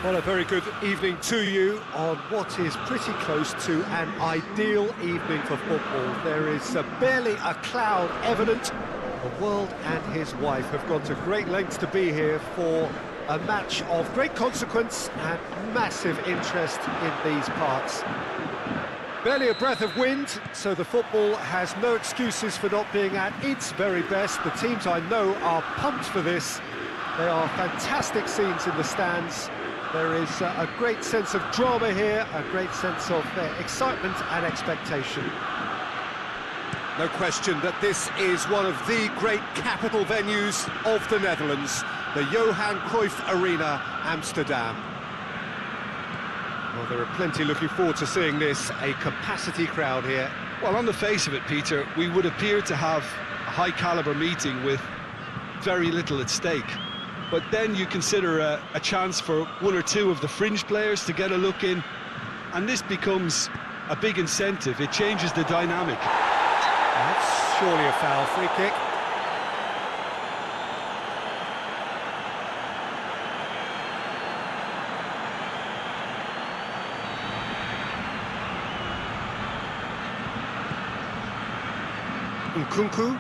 Well, a very good evening to you on what is pretty close to an ideal evening for football. There is barely a cloud evident. The world and his wife have gone to great lengths to be here for a match of great consequence and massive interest in these parts. Barely a breath of wind, so the football has no excuses for not being at its very best. The teams I know are pumped for this. There are fantastic scenes in the stands. There is a great sense of drama here, a great sense of excitement and expectation. No question that this is one of the great capital venues of the Netherlands, the Johan Cruyff Arena, Amsterdam. Well, there are plenty looking forward to seeing this, a capacity crowd here. Well, on the face of it, Peter, we would appear to have a high-caliber meeting with very little at stake. But then you consider a chance for one or two of the fringe players to get a look in, and this becomes a big incentive. It changes the dynamic. That's surely a foul. Free kick. Nkunku.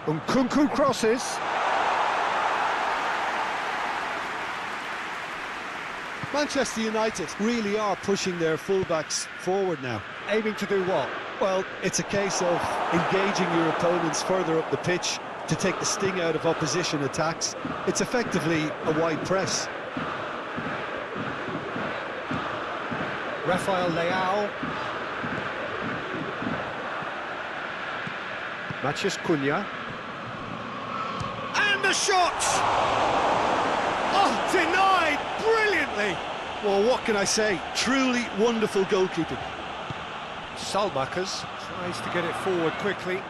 Nkunku crosses. Manchester United really are pushing their fullbacks forward now. Aiming to do what? Well, it's a case of engaging your opponents further up the pitch to take the sting out of opposition attacks. It's effectively a wide press. Rafael Leao. Matheus Cunha. And the shot! Oh, denied brilliantly! Well, what can I say? Truly wonderful goalkeeping. Salmakers tries to get it forward quickly.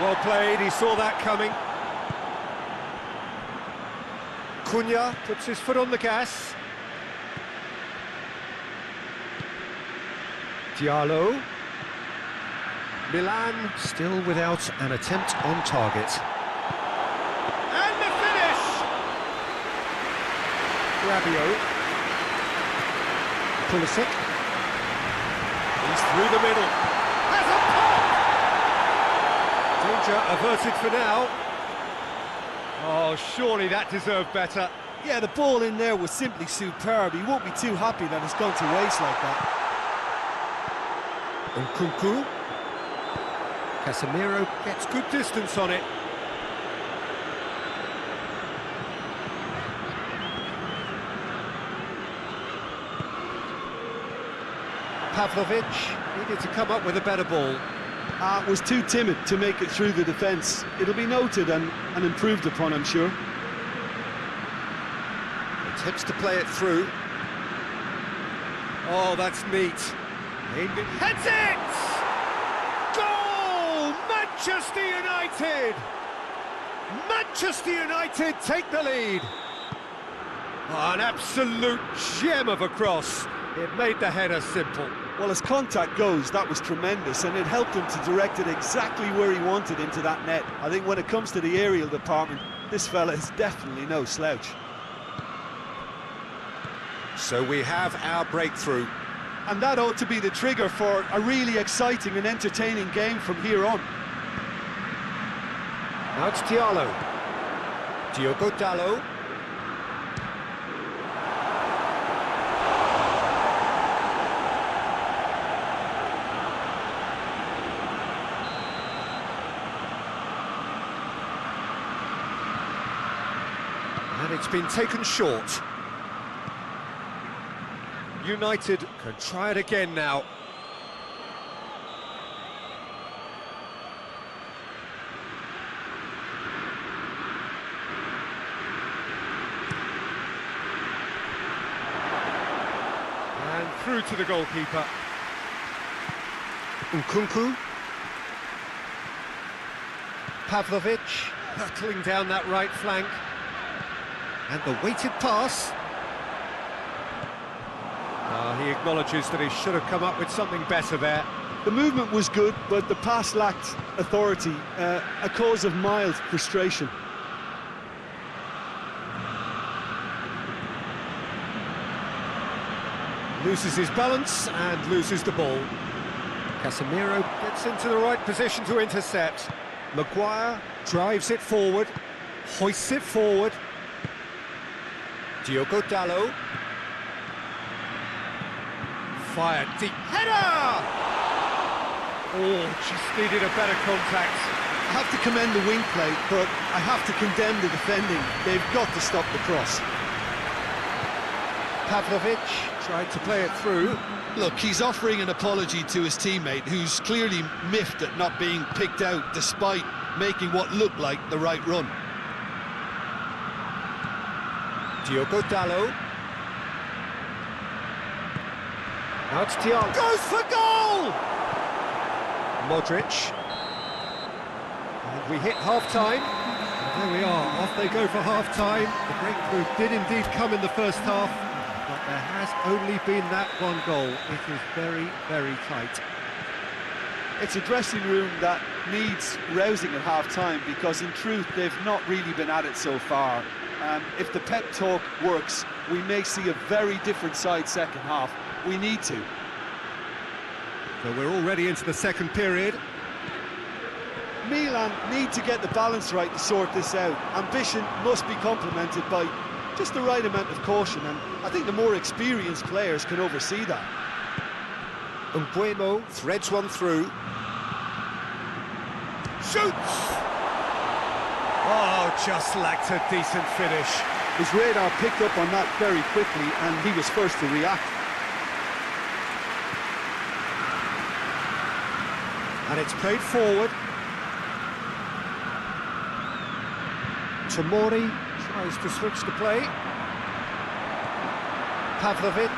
Well played, he saw that coming. Cunha puts his foot on the gas. Diallo. Milan still without an attempt on target. And the finish! Rabiot. Pulisic. He's through the middle. Has a pop! Danger averted for now. Oh, surely that deserved better. Yeah, the ball in there was simply superb. He won't be too happy that it's gone to waste like that. Nkunku. Casemiro gets good distance on it. Pavlovic needed to come up with a better ball. Was too timid to make it through the defence. It'll be noted and improved upon, I'm sure. Attempts to play it through. Oh, that's neat. Heads it! Goal! Manchester United! Manchester United take the lead. Oh, an absolute gem of a cross. It made the header simple. Well, as contact goes, that was tremendous, and it helped him to direct it exactly where he wanted into that net. I think when it comes to the aerial department, this fella is definitely no slouch. So we have our breakthrough. And that ought to be the trigger for a really exciting and entertaining game from here on. Now it's Diallo. Diogo Dalot. And it's been taken short. United can try it again now. And through to the goalkeeper. Nkunku. Pavlovic hurtling down that right flank. And the weighted pass. He acknowledges that he should have come up with something better there. The movement was good, but the pass lacked authority, a cause of mild frustration. Loses his balance and loses the ball. Casemiro gets into the right position to intercept. Maguire drives it forward, hoists it forward. Diogo Dalot. Fired deep. Header! Oh, just needed a better contact. I have to commend the wing play, but I have to condemn the defending. They've got to stop the cross. Pavlovic tried to play it through. Look, he's offering an apology to his teammate, who's clearly miffed at not being picked out despite making what looked like the right run. Diogo Dalot. Now it's Thiago. Goes for goal! Modric. And we hit half-time. And there we are, off they go for half-time. The breakthrough did indeed come in the first half, but there has only been that one goal. It is very, very tight. It's a dressing room that needs rousing at half-time, because in truth they've not really been at it so far. If the pep talk works, we may see a very different side second half. We need to. So we're already into the second period. Milan need to get the balance right to sort this out. Ambition must be complemented by just the right amount of caution, and I think the more experienced players can oversee that. Mbuemo threads one through. Shoots! Oh, just lacked a decent finish. His radar picked up on that very quickly, and he was first to react. And it's played forward. Tomori tries to switch the play. Pavlovic.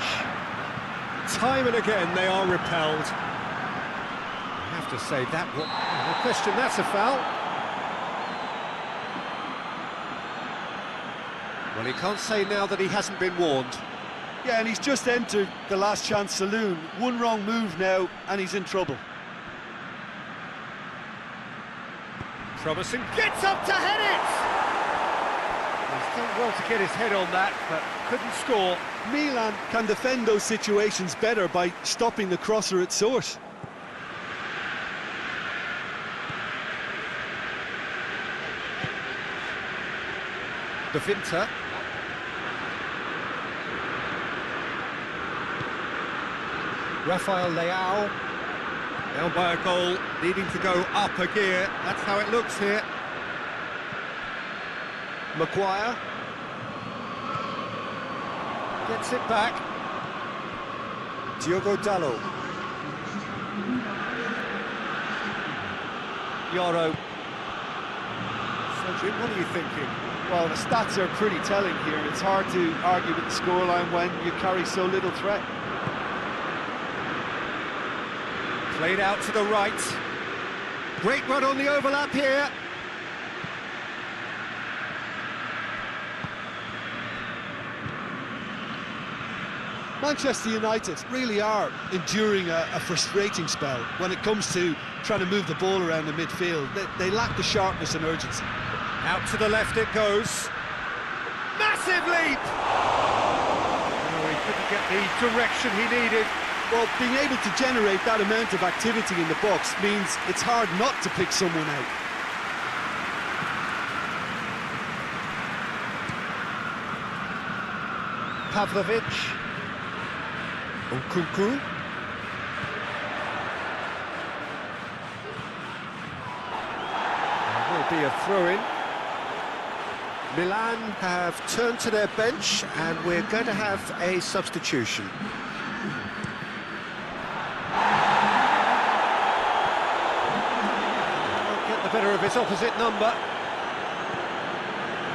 Time and again they are repelled. I have to say that no question, that's a foul. Well, he can't say now that he hasn't been warned. Yeah, and he's just entered the last chance saloon. One wrong move now, and he's in trouble. Promising, gets up to head it! He's done well to get his head on that, but couldn't score. Milan can defend those situations better by stopping the crosser at source. De Winter. Rafael Leao. Down by a goal, needing to go up a gear. That's how it looks here. Maguire. Gets it back. Diogo Dalot. Yoro. So, Jim, what are you thinking? Well, the stats are pretty telling here. It's hard to argue with the scoreline when you carry so little threat. Played out to the right. Great run on the overlap here. Manchester United really are enduring a frustrating spell when it comes to trying to move the ball around the midfield. They lack the sharpness and urgency. Out to the left it goes. Massive leap! Oh, he couldn't get the direction he needed. Well, being able to generate that amount of activity in the box means it's hard not to pick someone out. Pavlovic. Nkunku. There will be a throw-in. Milan have turned to their bench, and we're going to have a substitution. Get the better of his opposite number.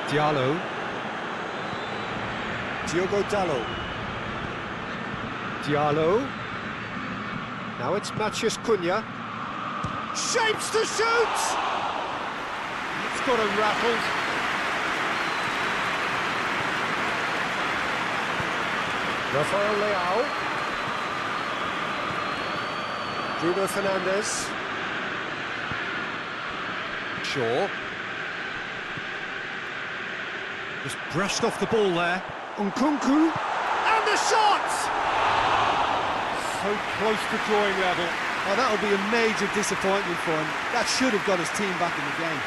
Diallo. Diogo Dalot. Diallo. Now it's Matheus Cunha. Shapes to shoot! It's got him rattled. Rafael Leao. Bruno Fernandes. Shaw. Just brushed off the ball there. Nkunku. And the shot! So close to drawing level. Oh, that'll be a major disappointment for him. That should have got his team back in the game.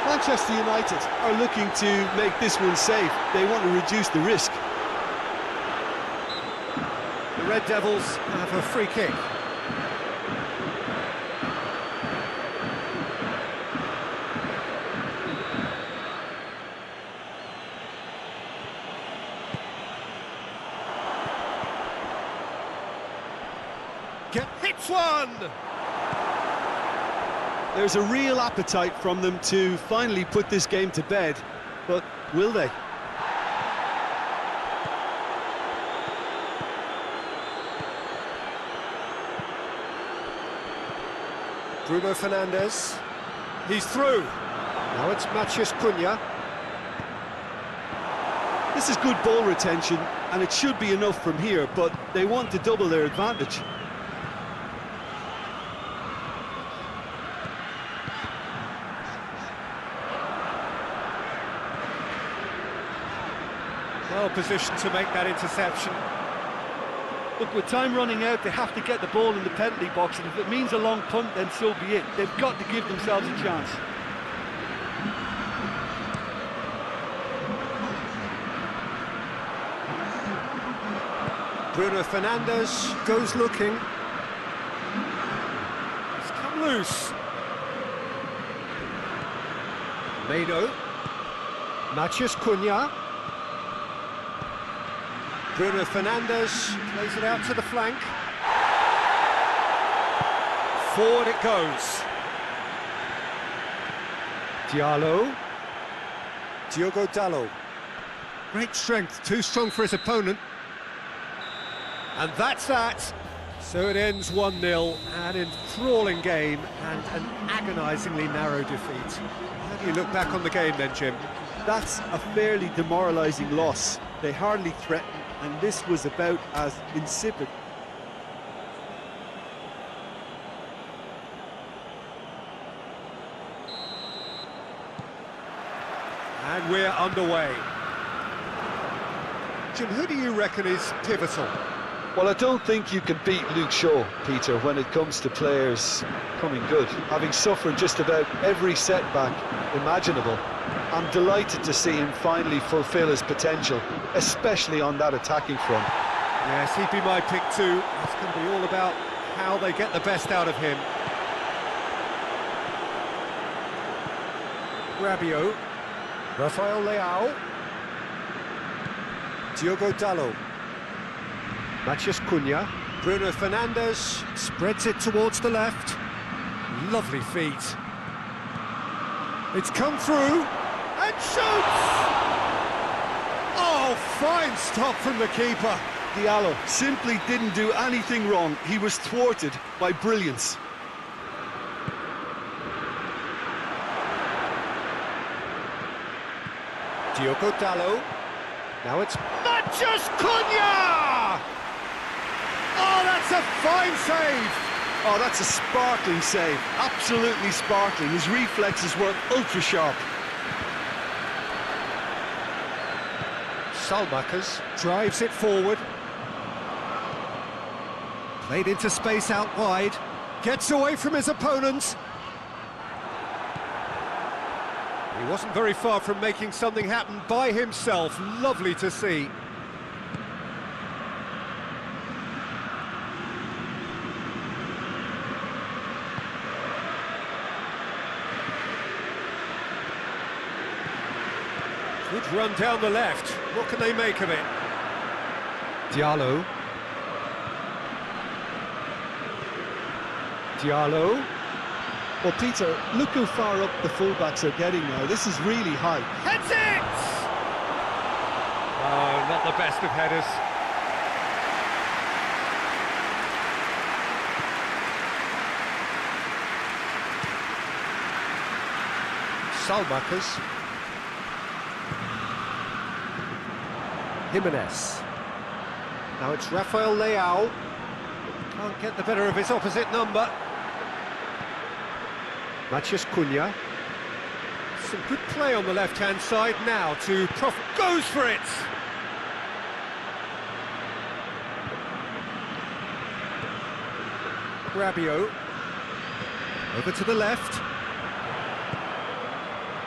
Manchester United are looking to make this one safe. They want to reduce the risk. The Red Devils have a free kick. Hits one! There's a real appetite from them to finally put this game to bed, but will they? Bruno Fernandes. He's through. Now it's Matheus Cunha. This is good ball retention, and it should be enough from here, but they want to double their advantage. Well positioned to make that interception. Look, with time running out, they have to get the ball in the penalty box, and if it means a long punt, then so be it. They've got to give themselves a chance. Bruno Fernandes goes looking. It's come loose. Meno. Matheus Cunha. Bruno Fernandes plays it out to the flank. Forward it goes. Diallo. Diogo Dalot. Great strength, too strong for his opponent. And that's that. So it ends 1-0, an enthralling game and an agonisingly narrow defeat. How do you look back on the game then, Jim? That's a fairly demoralising loss. They hardly threatened, and this was about as insipid. And we're underway. Jim, who do you reckon is pivotal? Well, I don't think you can beat Luke Shaw, Peter, when it comes to players coming good. Having suffered just about every setback imaginable, I'm delighted to see him finally fulfil his potential, especially on that attacking front. Yes, he'd be my pick too. It's going to be all about how they get the best out of him. Rabiot. Rafael Leao. Diogo Dalot. Matheus Cunha. Bruno Fernandes spreads it towards the left. Lovely feet. It's come through and shoots! Oh, fine stop from the keeper. Diallo simply didn't do anything wrong. He was thwarted by brilliance. Diogo Dalot. Now it's Matheus Cunha! Oh, that's a fine save! Oh, that's a sparkling save. Absolutely sparkling. His reflexes were ultra sharp. Salmakers drives it forward. Played into space out wide. Gets away from his opponent. He wasn't very far from making something happen by himself. Lovely to see. Good run down the left. What can they make of it? Diallo. Diallo. Well, Peter, look how far up the fullbacks are getting now. This is really high. Heads it! Oh, not the best of headers. Salmakers. Jimenez. Now it's Rafael Leao. Can't get the better of his opposite number. Matheus Cunha. Some good play on the left-hand side now to profit. Goes for it! Rabiot. Over to the left.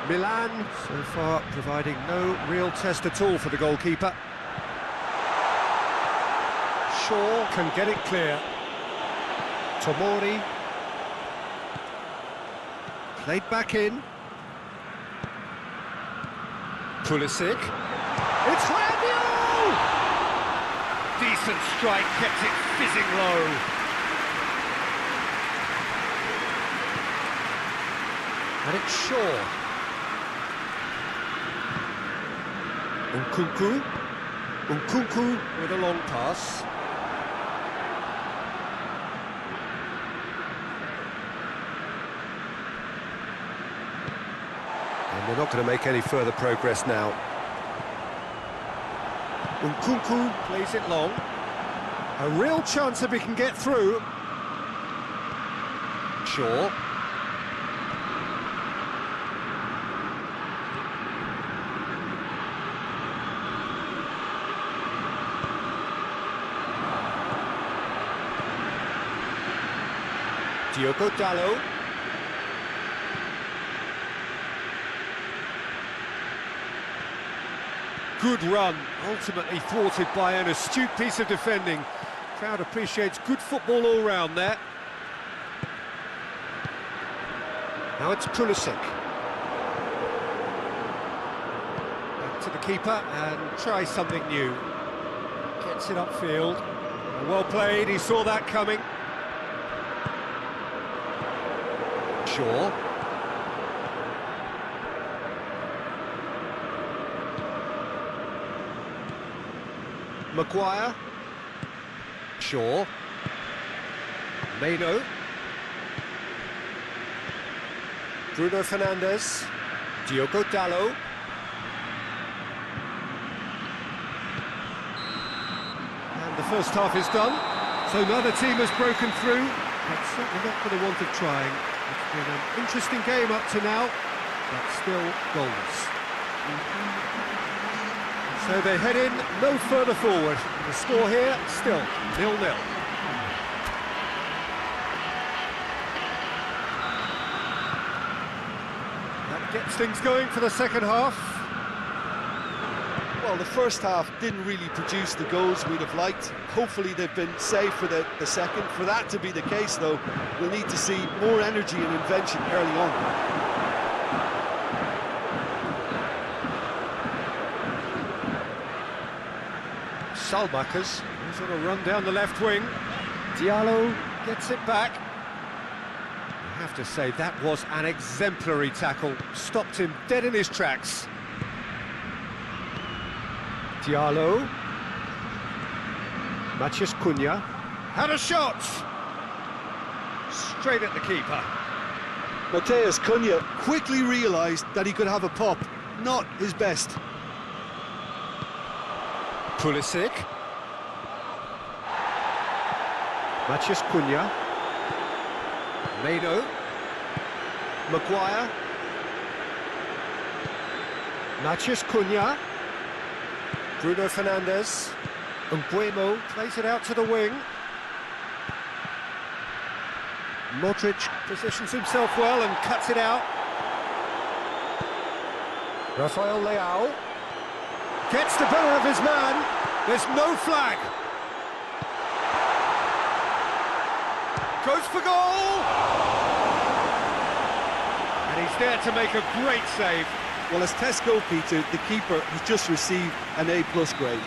Milan, so far, providing no real test at all for the goalkeeper. Shaw can get it clear. Tomori. Played back in. Pulisic. It's Rabiot! Decent strike, kept it fizzing low. And it's Shaw. Nkunku with a long pass. And they're not going to make any further progress now. Nkunku plays it long. A real chance if he can get through. Shaw. Diogo Dalot. Good run, ultimately thwarted by an astute piece of defending. Crowd appreciates good football all round there. Now it's Pulisic. Back to the keeper and try something new. Gets it upfield. Well played, he saw that coming. Shaw. Maguire. Shaw. Meno. Bruno Fernandes. Diogo Dalot. And the first half is done. So neither team has broken through, but certainly not for the want of trying. It's been an interesting game up to now, but still goals. So they head in no further forward. The score here, still 0-0. That gets things going for the second half. Well, the first half didn't really produce the goals we'd have liked. Hopefully they've been saved for the second. For that to be the case, though, we'll need to see more energy and invention early on. Salmakers, he's on a run down the left wing. Diallo gets it back. I have to say, that was an exemplary tackle. Stopped him dead in his tracks. Diallo. Matheus Cunha. Had a shot! Straight at the keeper. Matheus Cunha quickly realised that he could have a pop. Not his best. Pulisic. Matheus Cunha. Meno. Maguire. Matheus Cunha. Bruno Fernandes. Nguemo plays it out to the wing. Modric positions himself well and cuts it out. Rafael Leao. Gets the better of his man. There's no flag. Goes for goal! And he's there to make a great save. Well, as tests go, Peter, the keeper has just received an A+ grade.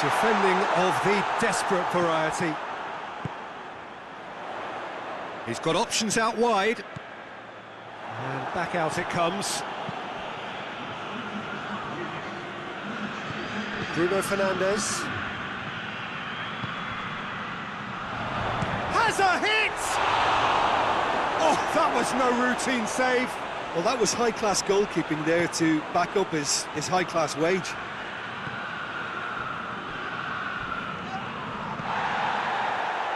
Defending of the desperate variety. He's got options out wide. And back out it comes. Bruno Fernandes. Has a hit! Oh, that was no routine save. Well, that was high-class goalkeeping there to back up his high-class wage.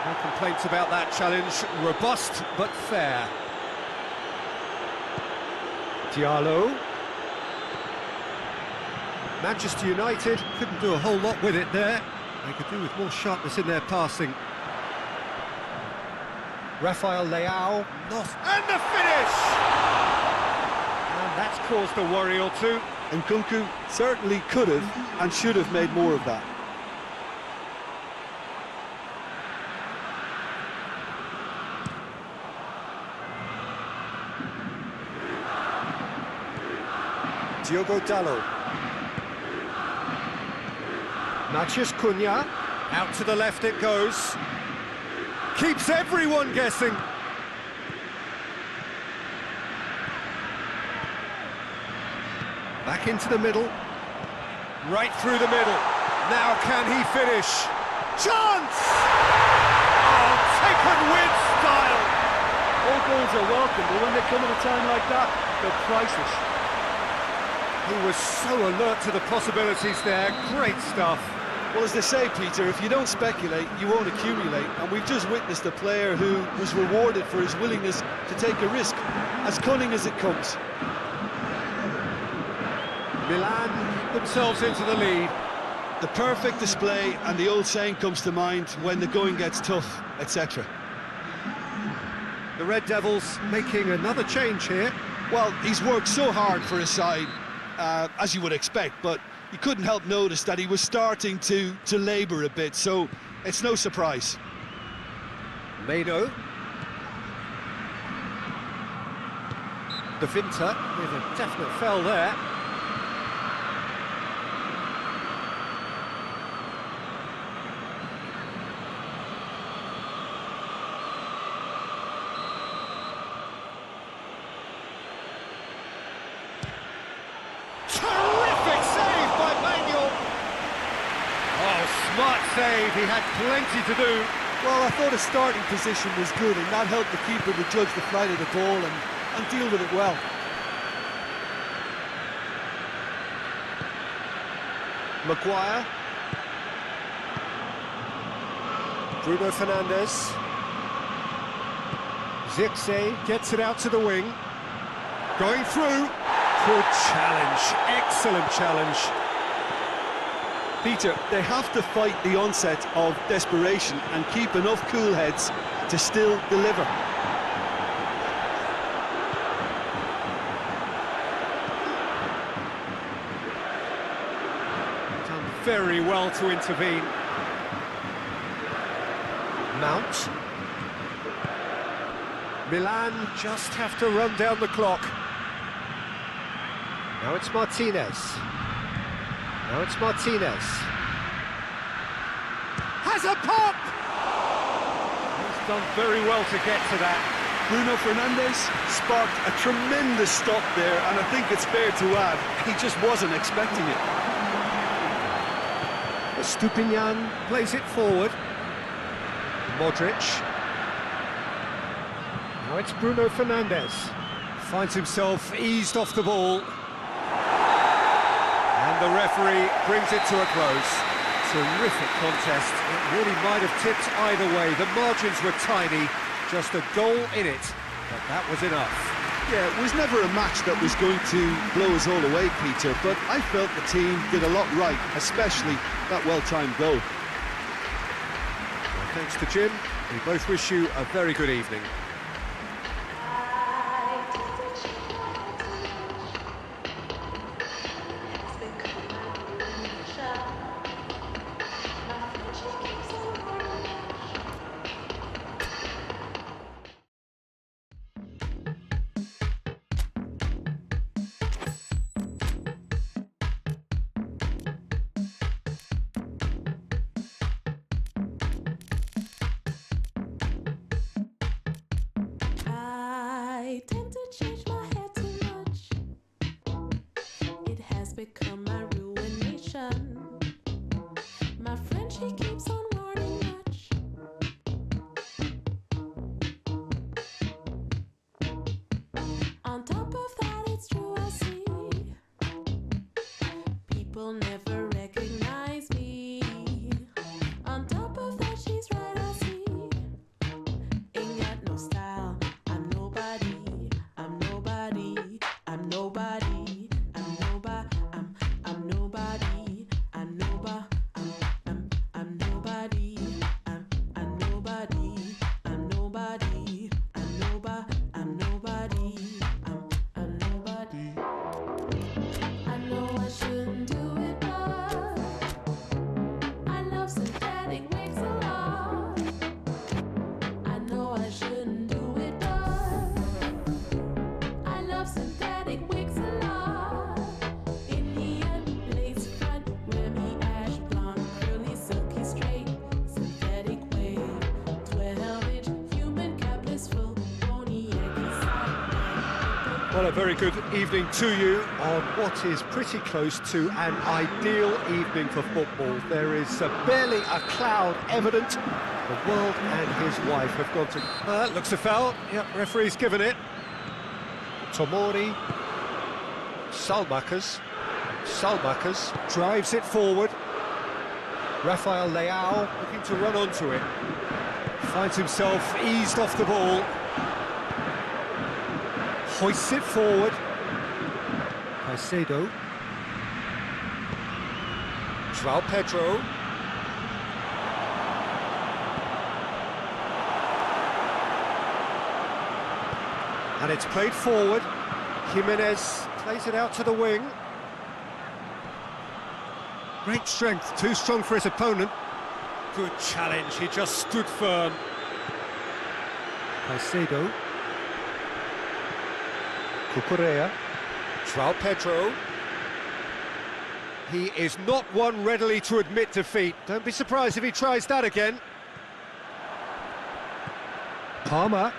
No complaints about that challenge. Robust but fair. Diallo. Manchester United couldn't do a whole lot with it there. They could do with more sharpness in their passing. Rafael Leao. And the finish! And that's caused a worry or two. And Nkunku certainly could have and should have made more of that. Diogo Dalot. Matheus Cunha. Out to the left it goes. Keeps everyone guessing. Back into the middle. Right through the middle. Now can he finish? Chance! Oh, taken with style. All goals are welcome, but when they come at a time like that, they're priceless. He was so alert to the possibilities there. Great stuff. Well, as they say, Peter, if you don't speculate, you won't accumulate. And we've just witnessed a player who was rewarded for his willingness to take a risk, as cunning as it comes. Milan keep themselves into the lead. The perfect display, and the old saying comes to mind, when the going gets tough, etc. The Red Devils making another change here. Well, he's worked so hard for his side, as you would expect, but you couldn't help notice that he was starting to labour a bit, so it's no surprise. Meno. De Winter with a definite foul there. Terrific save by Manuel. Oh, smart save. He had plenty to do. Well, I thought his starting position was good, and that helped the keeper to judge the flight of the ball and deal with it well. Maguire. Bruno Fernandes. Zirkzee gets it out to the wing. Going through. Good challenge. Excellent challenge. Peter, they have to fight the onset of desperation and keep enough cool heads to still deliver. Done very well to intervene. Mount. Milan just have to run down the clock. Now it's Martinez. Now it's Martinez. Has a pop! He's done very well to get to that. Bruno Fernandes sparked a tremendous stop there, and I think it's fair to add, he just wasn't expecting it. Stupinian plays it forward. Modric. Now it's Bruno Fernandes. Finds himself eased off the ball. And the referee brings it to a close. Terrific contest. It really might have tipped either way. The margins were tiny. Just a goal in it. But that was enough. Yeah, it was never a match that was going to blow us all away, Peter, but I felt the team did a lot right, especially that well-timed goal. Well, thanks to Jim. We both wish you a very good evening. I tend to change my hair too much. It has become my ruination. My friend, she keeps on warning much. On top of that, I know I shouldn't do it, but I love synthetic wigs a lot. I know I shouldn't do it, but I love synthetic wigs a lot. Indian lace front, Remy ash blonde, curly, silky, straight, synthetic wave, 12-inch human capless full, pony Yankee side. Well, a very good evening to you on what is pretty close to an ideal evening for football. There is barely a cloud evident. The world and his wife have gone to... looks a foul. Yep, referee's given it. Tomori. Salmakers drives it forward. Rafael Leao looking to run onto it. Finds himself eased off the ball. Hoists it forward. Caicedo. João Pedro. And it's played forward. Jimenez plays it out to the wing. Great strength, too strong for his opponent. Good challenge, he just stood firm. Caicedo. Cucurella. João Pedro. He is not one readily to admit defeat. Don't be surprised if he tries that again. Palmer.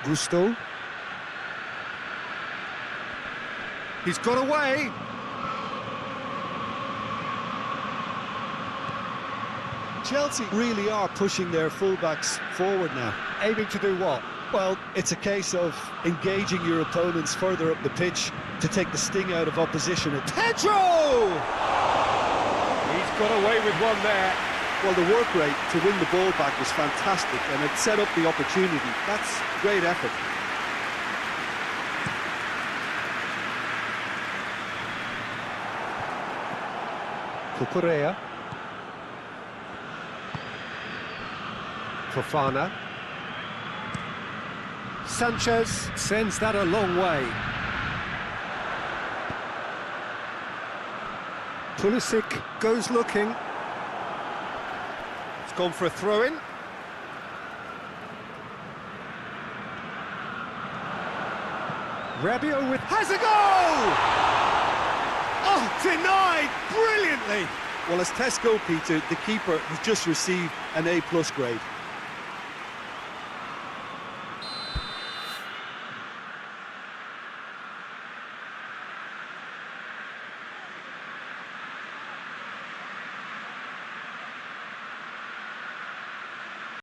Gusto. He's got away. Chelsea really are pushing their fullbacks forward now. Aiming to do what? Well, it's a case of engaging your opponents further up the pitch to take the sting out of opposition. Pedro! He's got away with one there. Well, the work rate to win the ball back was fantastic, and it set up the opportunity. That's great effort. Cucurella. Fofana. Sanchez sends that a long way. Pulisic goes looking. It's gone for a throw-in. Rabiot has a goal! Oh, denied brilliantly! Well, as Tesco, Peter, the keeper has just received an A+ grade.